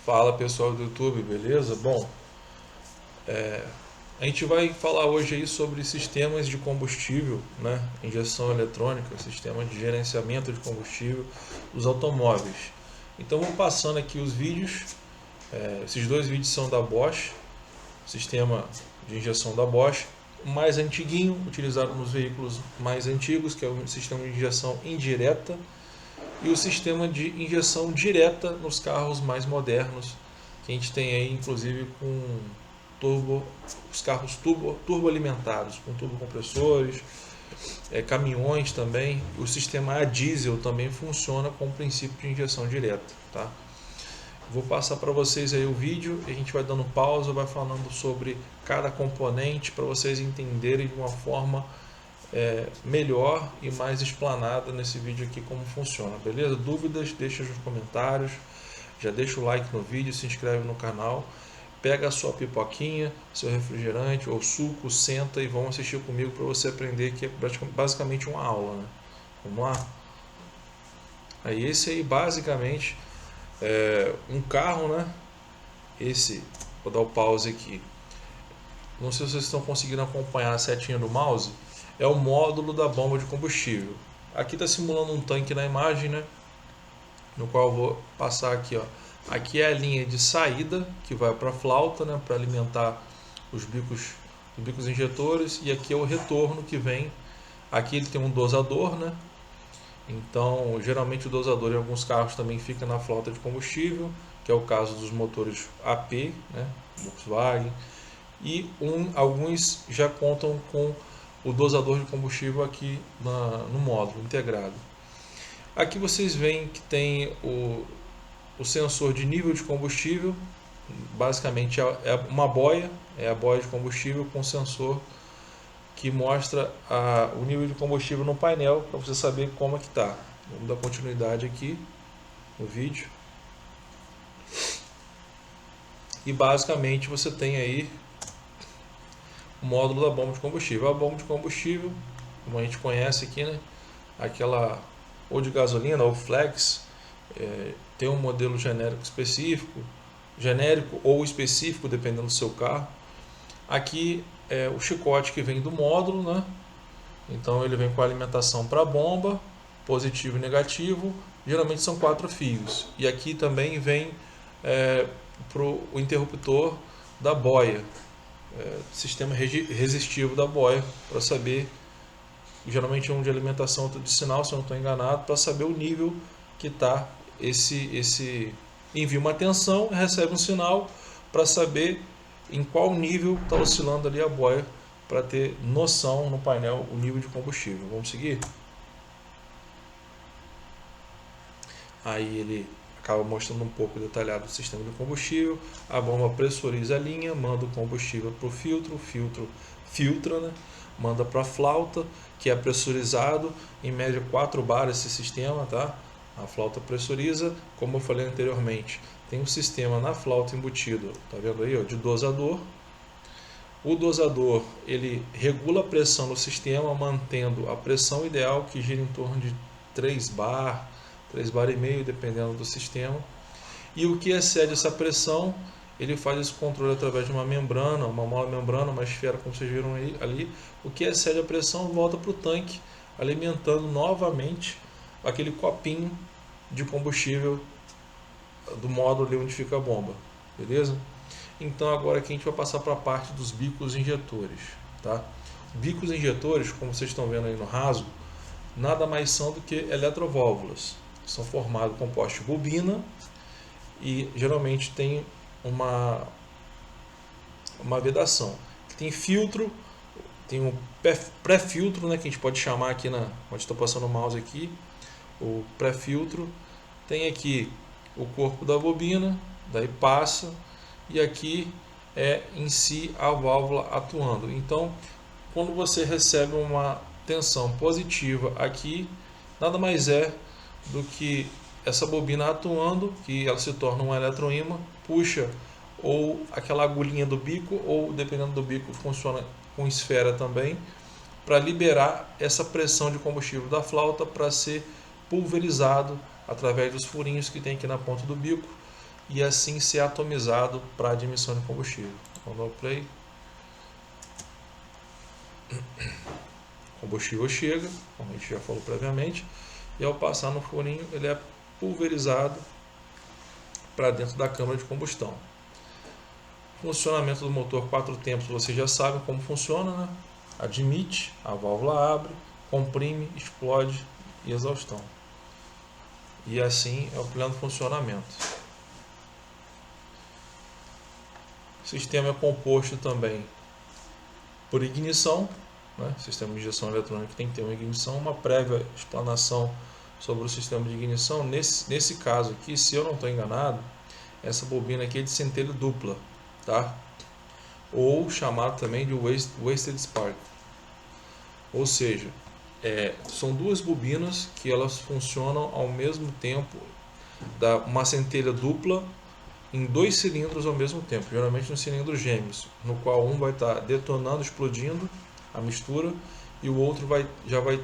Fala pessoal do YouTube, beleza? Bom, a gente vai falar hoje aí sobre sistemas de combustível, né? Injeção eletrônica, sistema de gerenciamento de combustível dos automóveis. Então vou passando aqui os vídeos. Esses dois vídeos são da Bosch, sistema de injeção da Bosch, o mais antiguinho, utilizado nos veículos mais antigos, que é o sistema de injeção indireta, e o sistema de injeção direta nos carros mais modernos, que a gente tem aí inclusive com os carros turbo alimentados, com turbocompressores, caminhões também. O sistema a diesel também funciona com o princípio de injeção direta, tá? Vou passar para vocês aí o vídeo e a gente vai dando pausa, vai falando sobre cada componente para vocês entenderem de uma forma melhor e mais explanada nesse vídeo aqui como funciona, beleza? Dúvidas, deixa nos comentários, já deixa o like no vídeo, se inscreve no canal, pega a sua pipoquinha, seu refrigerante ou suco, senta e vamos assistir comigo para você aprender, que é basicamente uma aula, né? Vamos lá? Aí esse aí basicamente é um carro, né? Vou dar o pause aqui. Não sei se vocês estão conseguindo acompanhar a setinha do mouse. É o módulo da bomba de combustível. Aqui está simulando um tanque na imagem, né? No qual eu vou passar aqui, ó. Aqui é a linha de saída que vai para a flauta, né? Para alimentar os bicos injetores. E aqui é o retorno que vem. Aqui ele tem um dosador, né? Então, geralmente o dosador em alguns carros também fica na flauta de combustível, que é o caso dos motores AP, né? Volkswagen. E alguns já contam com o dosador de combustível aqui no módulo integrado. Aqui vocês veem que tem o sensor de nível de combustível, basicamente é uma boia, é a boia de combustível com sensor que mostra o nível de combustível no painel para você saber como é que está. Vamos dar continuidade aqui no vídeo. E basicamente você tem aí o módulo da bomba de combustível. A bomba de combustível, como a gente conhece aqui, né? Aquela ou de gasolina ou flex, tem um modelo genérico ou específico, dependendo do seu carro. Aqui é o chicote que vem do módulo, né? Então ele vem com a alimentação para a bomba, positivo e negativo, geralmente são 4 fios. E aqui também vem para o interruptor da boia, sistema resistivo da boia, para saber, geralmente um de alimentação, outro de sinal, se eu não estou enganado, para saber o nível que está esse envia uma tensão e recebe um sinal para saber em qual nível está oscilando ali a boia, para ter noção no painel o nível de combustível. Vamos seguir? Aí ele acaba mostrando um pouco detalhado o sistema de combustível. A bomba pressuriza a linha, manda o combustível para o filtro, o filtro filtra, né? Manda para a flauta, que é pressurizado, em média 4 bar esse sistema, tá? A flauta pressuriza, como eu falei anteriormente, tem um sistema na flauta embutido, tá vendo aí, ó, de dosador. O dosador ele regula a pressão do sistema, mantendo a pressão ideal, que gira em torno de 3 bar, 3 bar e meio, dependendo do sistema. E o que excede essa pressão, ele faz esse controle através de uma membrana, uma mola membrana, uma esfera, como vocês viram aí, ali. O que excede a pressão volta para o tanque, alimentando novamente aquele copinho de combustível do módulo ali onde fica a bomba, beleza? Então agora aqui a gente vai passar para a parte dos bicos injetores, tá? Bicos injetores, como vocês estão vendo aí no raso, nada mais são do que eletroválvulas. São formados compostos de bobina e geralmente tem uma vedação. Tem filtro, tem um pré-filtro, né, que a gente pode chamar aqui onde estou passando o mouse aqui, o pré-filtro. Tem aqui o corpo da bobina, daí passa, e aqui é em si a válvula atuando. Então, quando você recebe uma tensão positiva aqui, nada mais é do que essa bobina atuando, que ela se torna um eletroímã, puxa ou aquela agulhinha do bico, ou dependendo do bico funciona com esfera também, para liberar essa pressão de combustível da flauta para ser pulverizado através dos furinhos que tem aqui na ponta do bico e assim ser atomizado para a admissão de combustível. Vamos dar o play. O combustível chega, como a gente já falou previamente, e ao passar no forninho ele é pulverizado para dentro da câmara de combustão. Funcionamento do motor 4 tempos, vocês já sabem como funciona, né? Admite, a válvula abre, comprime, explode e exaustão. E assim é o pleno funcionamento. O sistema é composto também por ignição, né? Sistema de injeção eletrônica tem que ter uma ignição, uma prévia explanação sobre o sistema de ignição. Nesse caso aqui, se eu não estou enganado, essa bobina aqui é de centelha dupla, tá? Ou chamado também de wasted spark. Ou seja, são duas bobinas que elas funcionam ao mesmo tempo, uma centelha dupla em 2 cilindros ao mesmo tempo, geralmente nos cilindros gêmeos, no qual um vai estar detonando, explodindo a mistura e o outro já vai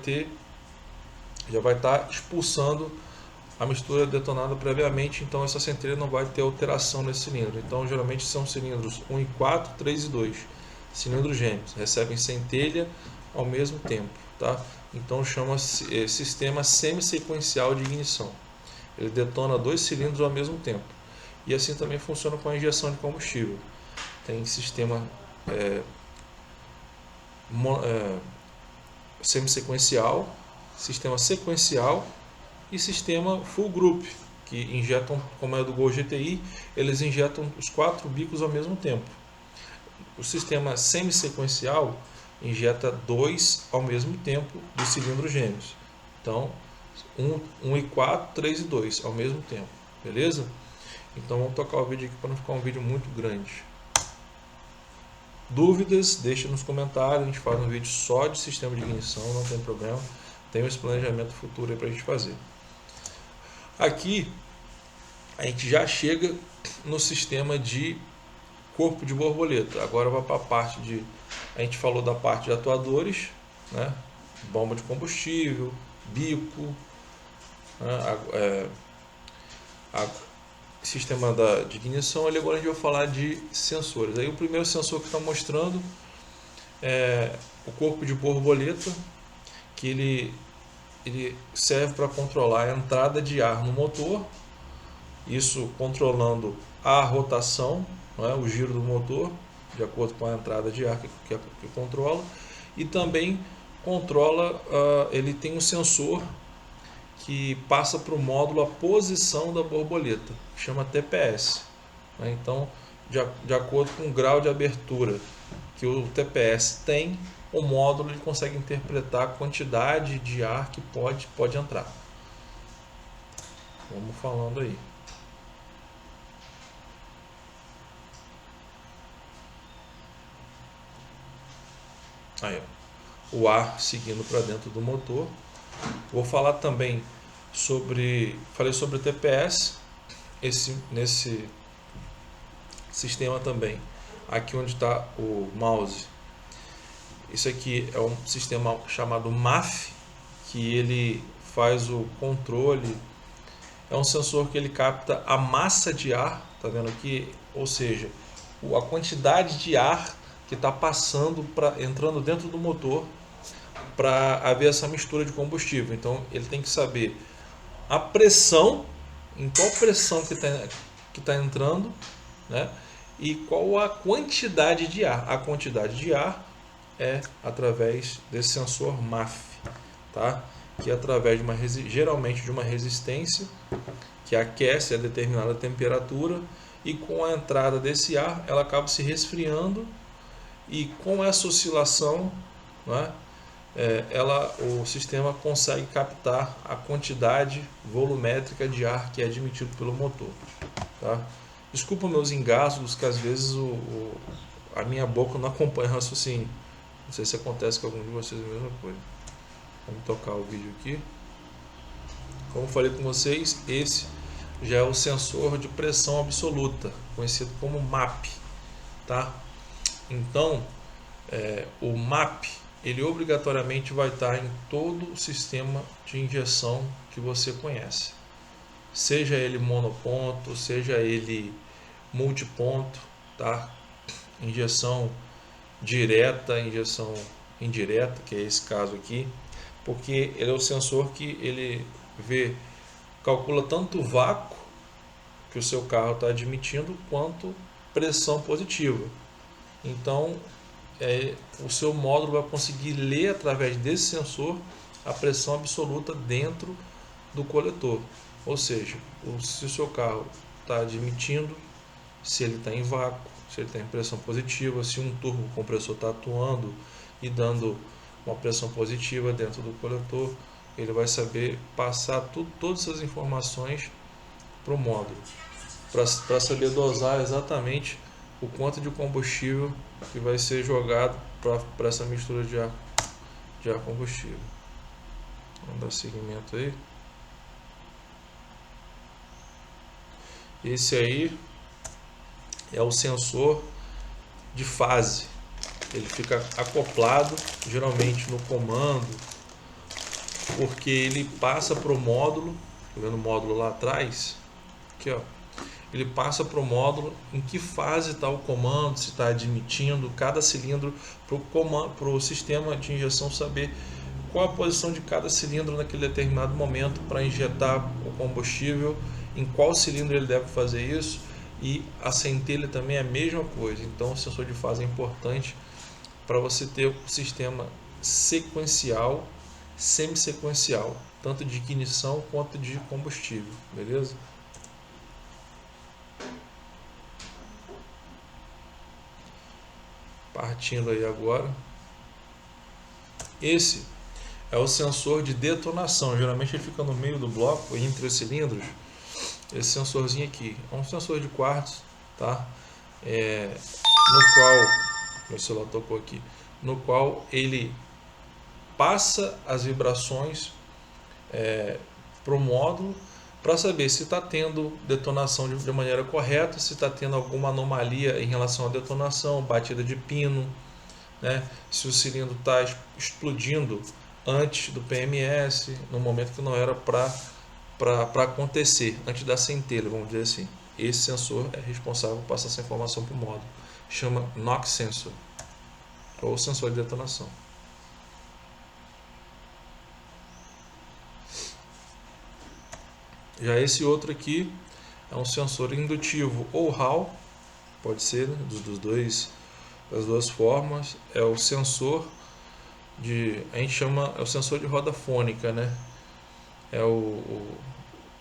estar expulsando a mistura detonada previamente, então essa centelha não vai ter alteração nesse cilindro. Então geralmente são cilindros 1 e 4, 3 e 2, cilindros gêmeos, recebem centelha ao mesmo tempo, tá? Então chama-se sistema semi-sequencial de ignição. Ele detona 2 cilindros ao mesmo tempo. E assim também funciona com a injeção de combustível. Tem sistema semi-sequencial, sistema sequencial e sistema full group, que injetam, como é do Gol GTI, eles injetam os 4 bicos ao mesmo tempo. O sistema semi-sequencial injeta 2 ao mesmo tempo dos cilindros gêmeos. Então, 1 e 4, 3 e 2 ao mesmo tempo, beleza? Então vamos tocar o vídeo aqui para não ficar um vídeo muito grande. Dúvidas, deixa nos comentários, a gente faz um vídeo só de sistema de ignição, não tem problema. Tem esse planejamento futuro aí para a gente fazer. Aqui a gente já chega no sistema de corpo de borboleta. Agora vai para a parte de... A gente falou da parte de atuadores, né? Bomba de combustível, bico, né? Sistema de ignição. Ali agora a gente vai falar de sensores. Aí o primeiro sensor que está mostrando é o corpo de borboleta, que ele serve para controlar a entrada de ar no motor, isso controlando a rotação, né, o giro do motor, de acordo com a entrada de ar que controla, e também controla, ele tem um sensor que passa para o módulo a posição da borboleta, que chama TPS. Né? Então, de acordo com o grau de abertura que o TPS tem, o módulo ele consegue interpretar a quantidade de ar que pode entrar. Vamos falando aí. Aí, ó, o ar seguindo para dentro do motor. Vou falar também falei sobre o TPS, nesse sistema também, aqui onde está o mouse. Isso aqui é um sistema chamado MAF, que ele faz o controle, é um sensor que ele capta a massa de ar, tá vendo aqui? Ou seja, a quantidade de ar que está entrando dentro do motor para haver essa mistura de combustível. Então ele tem que saber a pressão, em qual pressão que tá entrando, né? E qual a quantidade de ar. A quantidade de ar é através desse sensor MAF, tá? Que é através geralmente de uma resistência que aquece a determinada temperatura, e com a entrada desse ar ela acaba se resfriando, e com essa oscilação, né, o sistema consegue captar a quantidade volumétrica de ar que é admitido pelo motor, tá? Desculpa meus engasgos, que às vezes a minha boca não acompanha o raciocínio. Não sei se acontece com algum de vocês a mesma coisa. Vamos tocar o vídeo aqui. Como falei com vocês, esse já é o sensor de pressão absoluta, conhecido como MAP, tá? Então, o MAP, ele obrigatoriamente vai estar em todo o sistema de injeção que você conhece, seja ele monoponto, seja ele multiponto, tá? Injeção direta, injeção indireta, que é esse caso aqui, porque ele é o sensor que ele calcula tanto o vácuo que o seu carro está admitindo quanto pressão positiva. Então, o seu módulo vai conseguir ler através desse sensor a pressão absoluta dentro do coletor. Ou seja, se o seu carro está admitindo, se ele está em vácuo, se ele está em pressão positiva, se um turbo compressor está atuando e dando uma pressão positiva dentro do coletor, ele vai saber passar todas essas informações para o módulo, para saber dosar exatamente o quanto de combustível que vai ser jogado para essa mistura de ar combustível. Vamos dar seguimento aí. Esse aí é o sensor de fase. Ele fica acoplado geralmente no comando, porque ele passa para o módulo, tá vendo o módulo lá atrás? Aqui, ó. Ele passa para o módulo em que fase está o comando, se está admitindo cada cilindro, para o sistema de injeção saber qual a posição de cada cilindro naquele determinado momento para injetar o combustível, em qual cilindro ele deve fazer isso, e a centelha também é a mesma coisa. Então o sensor de fase é importante para você ter o sistema sequencial, semi-sequencial, tanto de ignição quanto de combustível, beleza? Partindo aí agora, esse é o sensor de detonação. Geralmente ele fica no meio do bloco, entre os cilindros. Esse sensorzinho aqui é um sensor de quartzo, tá? No qual, meu celular tocou aqui, no qual ele passa as vibrações para o módulo para saber se está tendo detonação de maneira correta, se está tendo alguma anomalia em relação à detonação, batida de pino, né? Se o cilindro está explodindo antes do PMS, no momento que não era para acontecer, antes da centelha, vamos dizer assim. Esse sensor é responsável por passar essa informação para o módulo. Chama NOx sensor, ou sensor de detonação. Já esse outro aqui é um sensor indutivo ou Hall, pode ser, né, das duas formas. É o sensor a gente chama, é o sensor de roda fônica, né?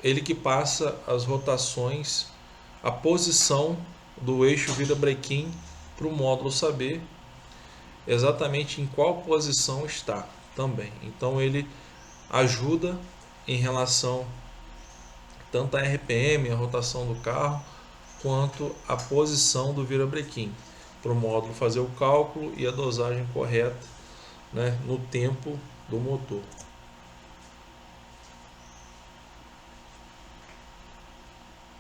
Ele que passa as rotações, a posição do eixo vira-brequim para o módulo saber exatamente em qual posição está também. Então ele ajuda em relação tanto a RPM, a rotação do carro, quanto a posição do virabrequim, para o módulo fazer o cálculo e a dosagem correta, né, no tempo do motor.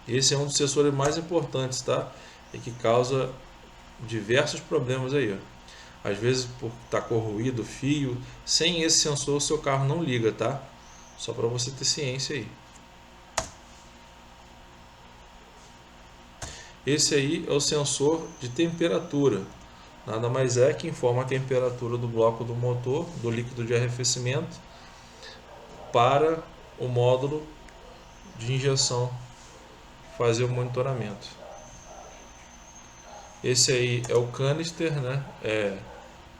Esse é um dos sensores mais importantes, tá? E que causa diversos problemas aí, ó. Às vezes por estar corroído o fio, sem esse sensor o seu carro não liga, tá? Só para você ter ciência aí. Esse aí é o sensor de temperatura. Nada mais é que informa a temperatura do bloco do motor, do líquido de arrefecimento, para o módulo de injeção fazer o monitoramento. Esse aí é o canister, né? É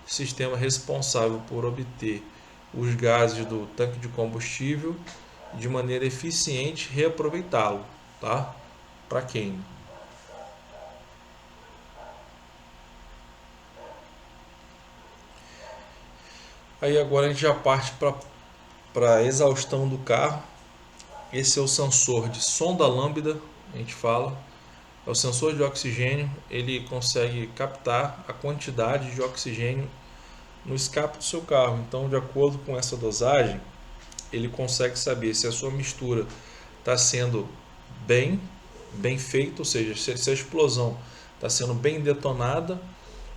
sistema responsável por obter os gases do tanque de combustível de maneira eficiente e reaproveitá-lo, tá? Para queima. Aí agora a gente já parte para a exaustão do carro. Esse é o sensor de sonda lambda, a gente fala. É o sensor de oxigênio, ele consegue captar a quantidade de oxigênio no escape do seu carro. Então, de acordo com essa dosagem, ele consegue saber se a sua mistura está sendo bem feita, ou seja, se a explosão está sendo bem detonada,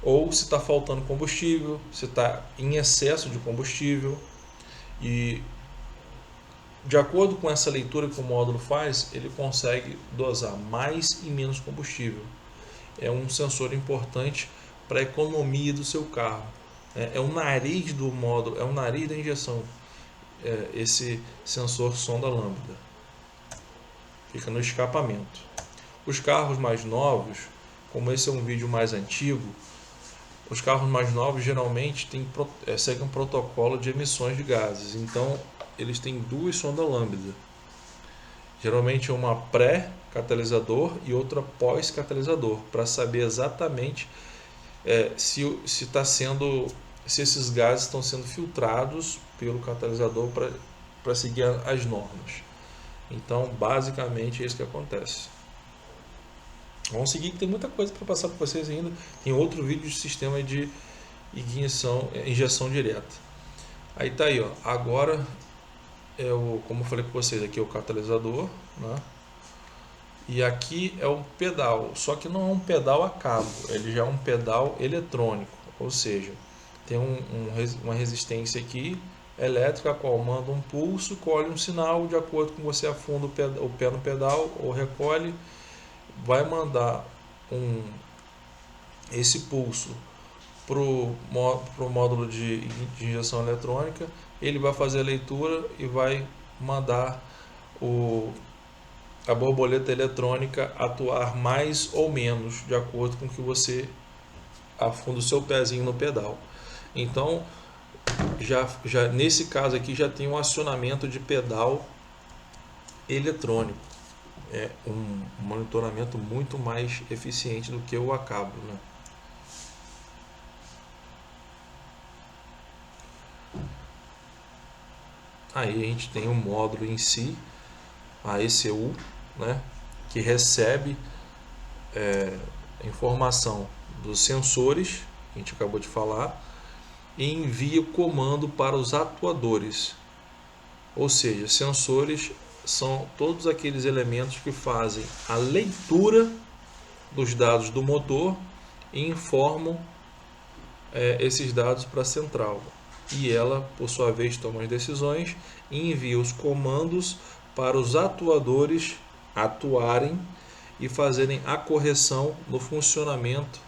ou se está faltando combustível, se está em excesso de combustível. E de acordo com essa leitura que o módulo faz, ele consegue dosar mais e menos combustível. É um sensor importante para a economia do seu carro. É o nariz do módulo, é o nariz da injeção. Esse sensor sonda lambda. Fica no escapamento. Os carros mais novos, como esse é um vídeo mais antigo, os carros mais novos geralmente seguem um protocolo de emissões de gases. Então, eles têm duas sondas lambda. Geralmente uma pré-catalisador e outra pós-catalisador, para saber exatamente se esses gases estão sendo filtrados pelo catalisador para seguir as normas. Então, basicamente, é isso que acontece. Vamos seguir, que tem muita coisa para passar para vocês ainda. Tem outro vídeo de sistema de injeção direta. Aí tá aí, ó. Agora como eu falei com vocês, aqui é o catalisador, né? E aqui é o pedal, só que não é um pedal a cabo, ele já é um pedal eletrônico, ou seja, tem uma resistência aqui elétrica, a qual manda um pulso, colhe um sinal, de acordo com você afunda o pé no pedal ou recolhe, vai mandar esse pulso para o módulo de injeção eletrônica, ele vai fazer a leitura e vai mandar a borboleta eletrônica atuar mais ou menos de acordo com que você afunda o seu pezinho no pedal. Então, já nesse caso aqui já tem um acionamento de pedal eletrônico. É um monitoramento muito mais eficiente do que o a cabo, né? Aí a gente tem o módulo em si, a ECU, né, que recebe informação dos sensores, que a gente acabou de falar, e envia o comando para os atuadores. Ou seja, sensores são todos aqueles elementos que fazem a leitura dos dados do motor e informam esses dados para a central. E ela, por sua vez, toma as decisões e envia os comandos para os atuadores atuarem e fazerem a correção no funcionamento,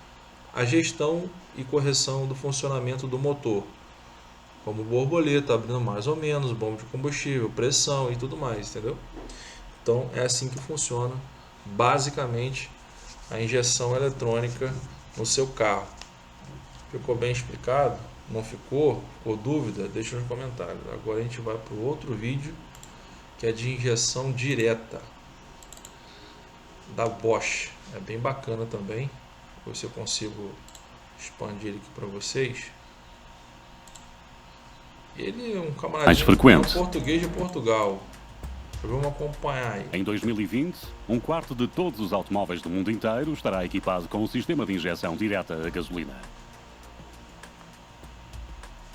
a gestão e correção do funcionamento do motor, como borboleta, abrindo mais ou menos, bomba de combustível, pressão e tudo mais, entendeu? Então é assim que funciona basicamente a injeção eletrônica no seu carro. Ficou bem explicado? Não ficou? Ficou dúvida? Deixa nos comentários. Agora a gente vai para o outro vídeo, que é de injeção direta da Bosch. É bem bacana também. Ver se eu consigo expandir ele aqui para vocês. Ele é um camaradinho português de Portugal. Vamos acompanhar aí. Em 2020, um quarto de todos os automóveis do mundo inteiro estará equipado com um sistema de injeção direta a gasolina.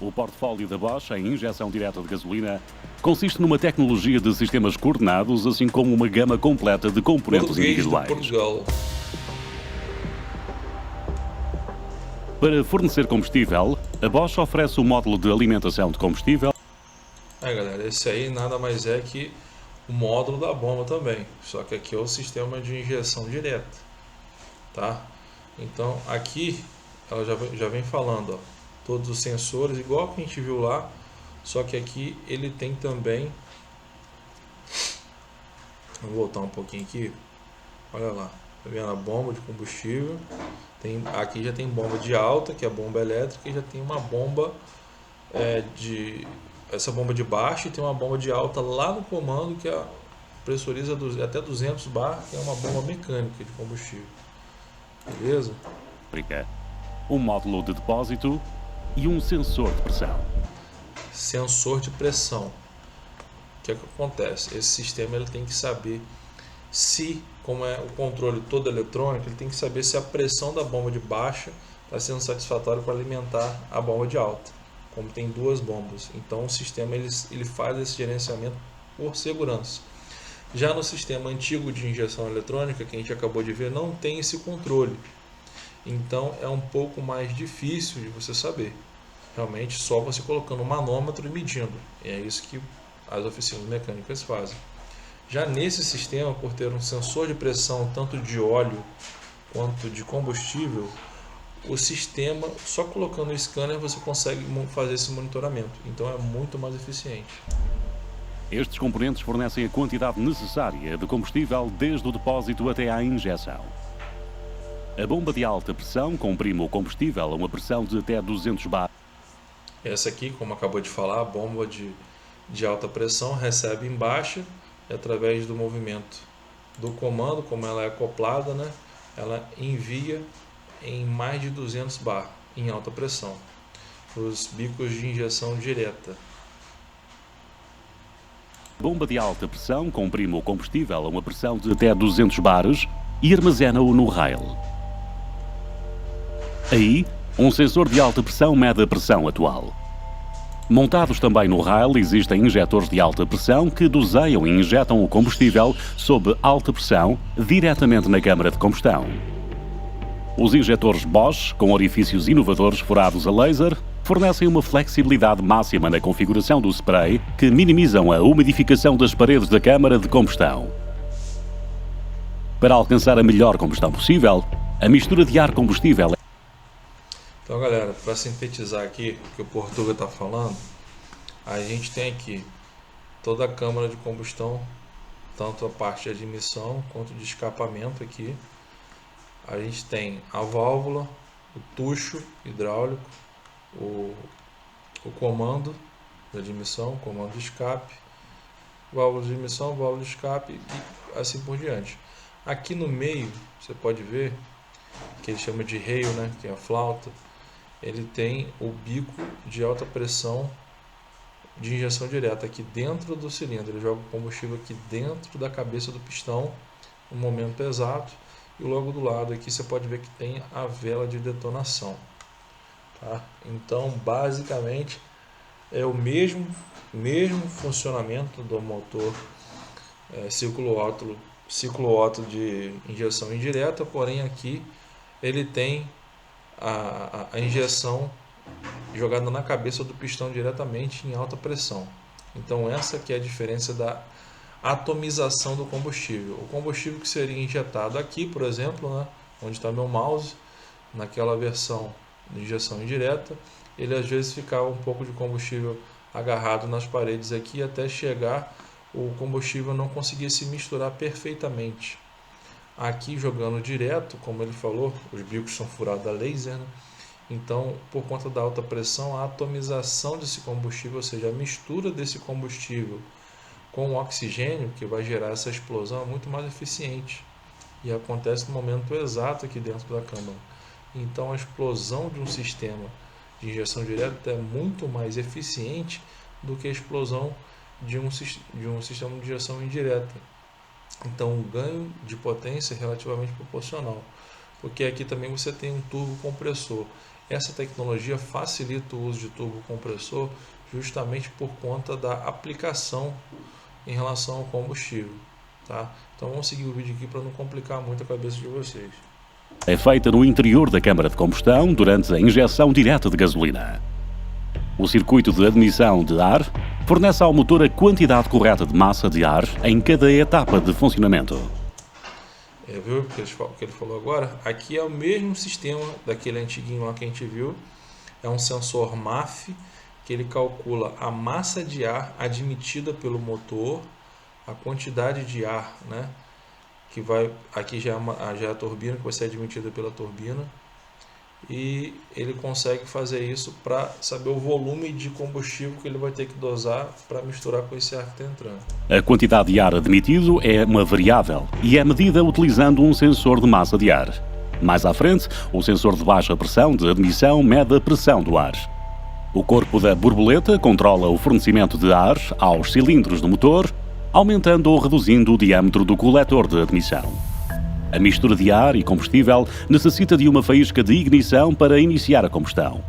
O portfólio da Bosch em injeção direta de gasolina consiste numa tecnologia de sistemas coordenados, assim como uma gama completa de componentes individuais. Para fornecer combustível, a Bosch oferece o módulo de alimentação de combustível. Galera, esse aí nada mais é que o módulo da bomba também, só que aqui é o sistema de injeção direta, tá? Então aqui ela já vem falando, ó, todos os sensores, igual que a gente viu lá, só que aqui ele tem também, vou voltar um pouquinho aqui, olha lá, tá vendo a bomba de combustível, aqui já tem bomba de alta, que é a bomba elétrica, e já tem uma bomba essa bomba de baixa, e tem uma bomba de alta lá no comando que pressuriza até 200 bar, que é uma bomba mecânica de combustível, beleza? Um módulo de depósito e um sensor de pressão. Sensor de pressão. O que acontece? Esse sistema ele tem que saber como é o controle todo eletrônico, ele tem que saber se a pressão da bomba de baixa está sendo satisfatória para alimentar a bomba de alta, como tem duas bombas. Então o sistema ele faz esse gerenciamento por segurança. Já no sistema antigo de injeção eletrônica, que a gente acabou de ver, não tem esse controle. Então é um pouco mais difícil de você saber. Realmente só você colocando um manômetro e medindo. É isso que as oficinas mecânicas fazem. Já nesse sistema, por ter um sensor de pressão tanto de óleo quanto de combustível, o sistema, só colocando o scanner, você consegue fazer esse monitoramento. Então é muito mais eficiente. Estes componentes fornecem a quantidade necessária de combustível desde o depósito até à injeção. A bomba de alta pressão comprime o combustível a uma pressão de até 200 bar. Essa aqui, como acabou de falar, a bomba de alta pressão recebe em baixa, e através do movimento do comando, como ela é acoplada, né, ela envia em mais de 200 bar em alta pressão para os bicos de injeção direta. A bomba de alta pressão comprime o combustível a uma pressão de até 200 bares e armazena-o no rail. Aí, um sensor de alta pressão mede a pressão atual. Montados também no rail existem injetores de alta pressão que doseiam e injetam o combustível sob alta pressão diretamente na câmara de combustão. Os injetores Bosch, com orifícios inovadores furados a laser, fornecem uma flexibilidade máxima na configuração do spray que minimizam a umidificação das paredes da câmara de combustão. Para alcançar a melhor combustão possível, a mistura de ar combustível. Então, galera, para sintetizar aqui o que o Portuga está falando, a gente tem aqui toda a câmara de combustão, tanto a parte de admissão quanto de escapamento aqui. A gente tem a válvula, o tucho hidráulico, o comando de admissão, comando de escape, válvula de admissão, válvula de escape e assim por diante. Aqui no meio, você pode ver, que ele chama de rail, né, que é a flauta, ele tem o bico de alta pressão de injeção direta aqui dentro do cilindro. Ele joga o combustível aqui dentro da cabeça do pistão no momento exato. E logo do lado aqui você pode ver que tem a vela de detonação. Tá? Então, basicamente, é o mesmo funcionamento do motor ciclo Otto de injeção indireta, porém aqui ele tem a injeção jogada na cabeça do pistão diretamente em alta pressão. Então essa que é a diferença da atomização do combustível. O combustível que seria injetado aqui, por exemplo, né, onde está meu mouse, naquela versão de injeção indireta, ele às vezes ficava um pouco de combustível agarrado nas paredes aqui até chegar o combustível não conseguia se misturar perfeitamente. Aqui jogando direto, como ele falou, os bicos são furados a laser, né? Então, por conta da alta pressão, a atomização desse combustível, ou seja, a mistura desse combustível com o oxigênio, que vai gerar essa explosão, é muito mais eficiente. E acontece no momento exato aqui dentro da câmara. Então, a explosão de um sistema de injeção direta é muito mais eficiente do que a explosão de um sistema de injeção indireta. Então o ganho de potência é relativamente proporcional, porque aqui também você tem um turbo compressor. Essa tecnologia facilita o uso de turbo compressor justamente por conta da aplicação em relação ao combustível. Tá? Então vamos seguir o vídeo aqui para não complicar muito a cabeça de vocês. É feita no interior da câmara de combustão durante a injeção direta de gasolina. O circuito de admissão de ar fornece ao motor a quantidade correta de massa de ar em cada etapa de funcionamento. Viu o que ele falou agora? Aqui é o mesmo sistema daquele antiguinho lá que a gente viu. É um sensor MAF que ele calcula a massa de ar admitida pelo motor, a quantidade de ar, né, que vai aqui já é a turbina que vai ser admitida pela turbina. E ele consegue fazer isso para saber o volume de combustível que ele vai ter que dosar para misturar com esse ar que está entrando. A quantidade de ar admitido é uma variável e é medida utilizando um sensor de massa de ar. Mais à frente, o sensor de baixa pressão de admissão mede a pressão do ar. O corpo da borboleta controla o fornecimento de ar aos cilindros do motor, aumentando ou reduzindo o diâmetro do coletor de admissão. A mistura de ar e combustível necessita de uma faísca de ignição para iniciar a combustão.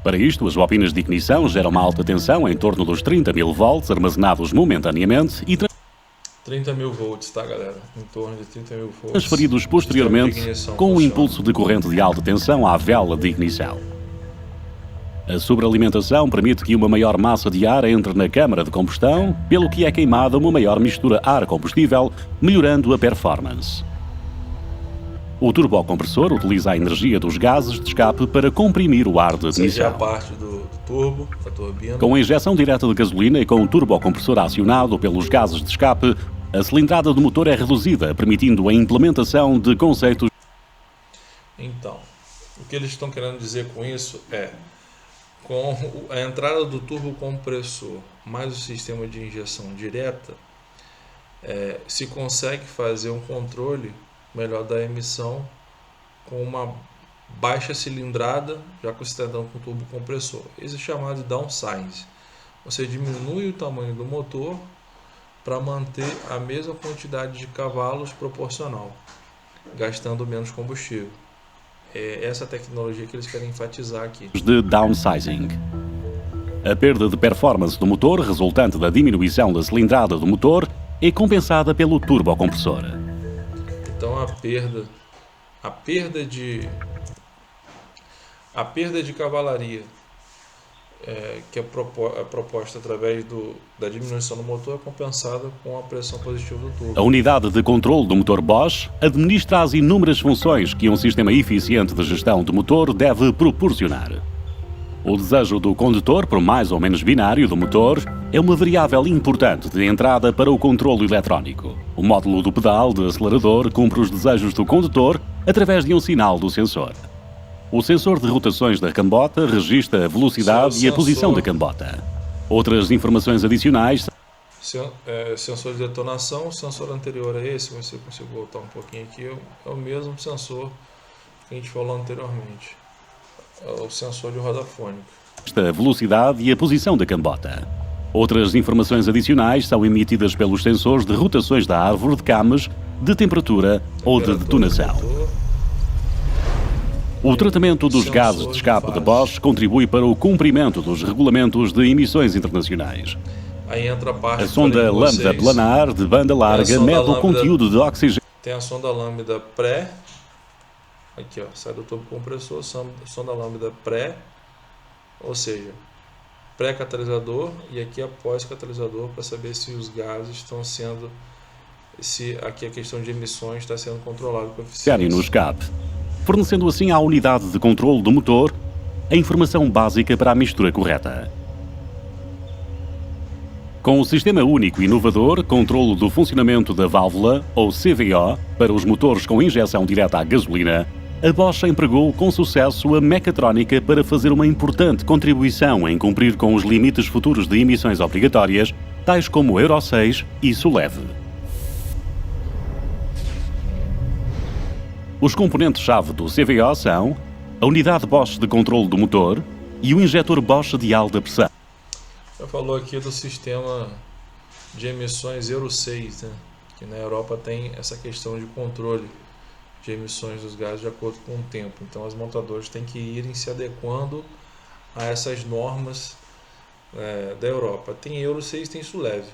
Para isto, as bobinas de ignição geram uma alta tensão em torno dos 30.000 volts armazenados momentaneamente e 30.000 volts, tá, galera? Em torno de 30.000 volts. Transferidos posteriormente com um impulso de corrente de alta tensão à vela de ignição. A sobrealimentação permite que uma maior massa de ar entre na câmara de combustão, pelo que é queimada uma maior mistura ar-combustível, melhorando a performance. O turbocompressor utiliza a energia dos gases de escape para comprimir o ar de admissão. Seja a parte do turbo, da turbina. Com a injeção direta de gasolina e com o turbocompressor acionado pelos gases de escape, a cilindrada do motor é reduzida, permitindo a implementação de conceitos. Então, o que eles estão querendo dizer com isso é, com a entrada do turbocompressor mais o sistema de injeção direta, se consegue fazer um controle melhor da emissão com uma baixa cilindrada, já que você está dando com turbocompressor. Isso é chamado de downsize. Você diminui o tamanho do motor para manter a mesma quantidade de cavalos proporcional, gastando menos combustível. É essa tecnologia que eles querem enfatizar aqui. De downsizing. A perda de performance do motor resultante da diminuição da cilindrada do motor é compensada pelo turbocompressor. Então a perda de cavalaria que é proposta através da diminuição do motor é compensada com a pressão positiva do turbo. A unidade de controle do motor Bosch administra as inúmeras funções que um sistema eficiente de gestão de motor deve proporcionar. O desejo do condutor, por mais ou menos binário do motor, é uma variável importante de entrada para o controle eletrónico. O módulo do pedal de acelerador cumpre os desejos do condutor através de um sinal do sensor. O sensor de rotações da cambota registra a velocidade e a posição da cambota. Outras informações adicionais sensor de detonação, o sensor anterior é esse, você consegue voltar um pouquinho aqui, é o mesmo sensor que a gente falou anteriormente, é o sensor de roda fônica. A velocidade e a posição da cambota. Outras informações adicionais são emitidas pelos sensores de rotações da árvore de camas, de temperatura ou de detonação. O tratamento dos gases de escape da Bosch contribui para o cumprimento dos regulamentos de emissões internacionais. Aí entra a parte a sonda lambda planar de banda larga mede o conteúdo de oxigênio. Tem a sonda lambda pré, aqui ó, sai do turbocompressor, sonda lambda pré, ou seja, pré-catalisador, e aqui após catalisador, para saber se os gases estão sendo, se aqui a questão de emissões está sendo controlada com eficiência. No escape, fornecendo assim à unidade de controle do motor a informação básica para a mistura correta. Com o Sistema Único Inovador, controlo do funcionamento da válvula, ou CVO, para os motores com injeção direta à gasolina, a Bosch empregou com sucesso a mecatrónica para fazer uma importante contribuição em cumprir com os limites futuros de emissões obrigatórias, tais como Euro 6 e SULEV. Os componentes-chave do CVO são a unidade Bosch de controle do motor e o injetor Bosch de alta pressão. Já falou aqui do sistema de emissões Euro 6, né? Que na Europa tem essa questão de controle de emissões dos gases de acordo com o tempo. Então, as montadoras têm que irem se adequando a essas normas da Europa. Tem Euro 6, tem SULEV.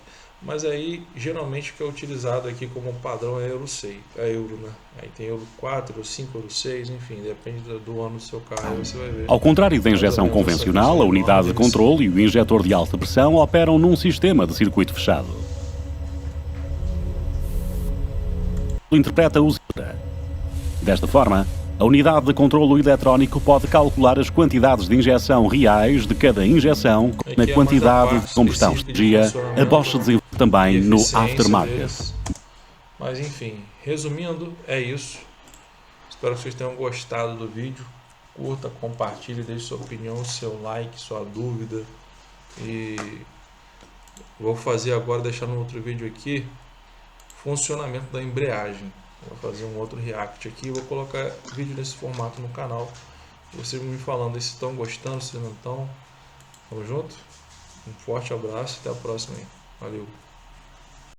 Mas aí, geralmente, o que é utilizado aqui como padrão é Euro 6, Euro, né? Aí tem Euro 4, Euro 5, Euro 6, enfim, depende do ano do seu carro, aí você vai ver. Ao contrário da injeção convencional, a unidade de controle e o injetor de alta pressão operam num sistema de circuito fechado. Interpreta o Desta forma, a unidade de controle eletrónico pode calcular as quantidades de injeção reais de cada injeção na quantidade de combustão de energia. A Bosch desenvolve também no aftermarket. Mas enfim, resumindo, é isso. Espero que vocês tenham gostado do vídeo. Curta, compartilhe, deixe sua opinião, seu like, sua dúvida. E vou fazer agora, deixar no outro vídeo aqui, funcionamento da embreagem. Vou fazer um outro react aqui e vou colocar vídeo nesse formato no canal. Vocês me falando se estão gostando, se não estão. Tamo junto? Um forte abraço e até a próxima aí. Valeu!